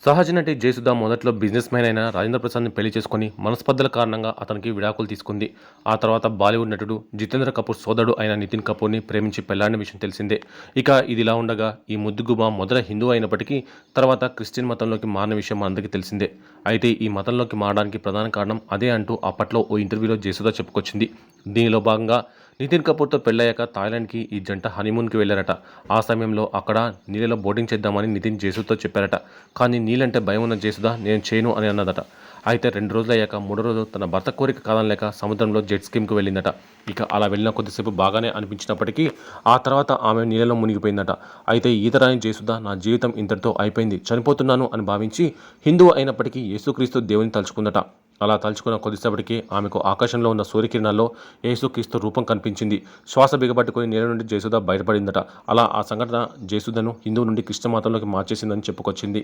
సహజ నటి జయసుధ మొదట్లో బిజినెస్ మ్యాన్ అయిన రాజేంద్ర ప్రసాద్‌ని పెళ్లి చేసుకొని మనస్పర్ధల కారణంగా అతనికి విడాకులు తీసుకుంది. ఆ తర్వాత బాలీవుడ్ నటుడు జితేంద్ర కపూర్ సోదరుడు అయిన నితిన్ కపూర్‌ని ప్రేమించి పెళ్లాడిన విషయం తెలిసిందే. ఇక ఇదిలా ఉండగా ఈ ముద్దుగుమ్మ మొదట హిందువు అయినప్పటికీ తర్వాత క్రిస్టియన్ మతంలోకి మారిన విషయం మనందరికీ తెలిసిందే. అయితే ఈ మతంలోకి మారడానికి ప్రధాన కారణం అదే అంటూ అప్పట్లో ఓ ఇంటర్వ్యూలో జయసుధ చెప్పుకొచ్చింది. దీనిలో భాగంగా నితిన్ కపూర్‌తో పెళ్లయ్యాక థాయిలాండ్‌కి ఈ జంట హనీమూన్‌కి వెళ్లారట. ఆ సమయంలో అక్కడ నీళ్ళలో బోటింగ్ చేద్దామని నితిన్ జయసుధతో చెప్పారట. కానీ నీళ్ళంటే భయం ఉన్న జయసుధ నేను చేయను అని అన్నదట. అయితే 2 రోజులయ్యాక మూడో రోజు తన భర్త కోరిక కాదనలేక సముద్రంలో జెట్ స్కీమ్‌కి వెళ్ళిందట. ఇక అలా వెళ్ళిన కొద్దిసేపు బాగానే అనిపించినప్పటికీ ఆ తర్వాత ఆమె నీళ్ళలో మునిగిపోయిందట. అయితే ఈత రాని జయసుధ నా జీవితం ఇంతటితో అయిపోయింది, చనిపోతున్నాను అని భావించి హిందువు అయినప్పటికీ యేసుక్రీస్తు దేవుని తలుచుకుందట. అలా తలుచుకున్న కొద్దిసేపటికి ఆమెకు ఆకాశంలో ఉన్న సూర్యకిరణాల్లో యేసుక్రీస్తు రూపం కనిపించింది. శ్వాస బిగపట్టుకుని నీళ్ళ నుండి జయసుధ బయటపడిందట. అలా ఆ సంఘటన జయసుధను హిందువు నుండి క్రిస్టియన్ మతంలోకి మార్చేసిందని చెప్పుకొచ్చింది.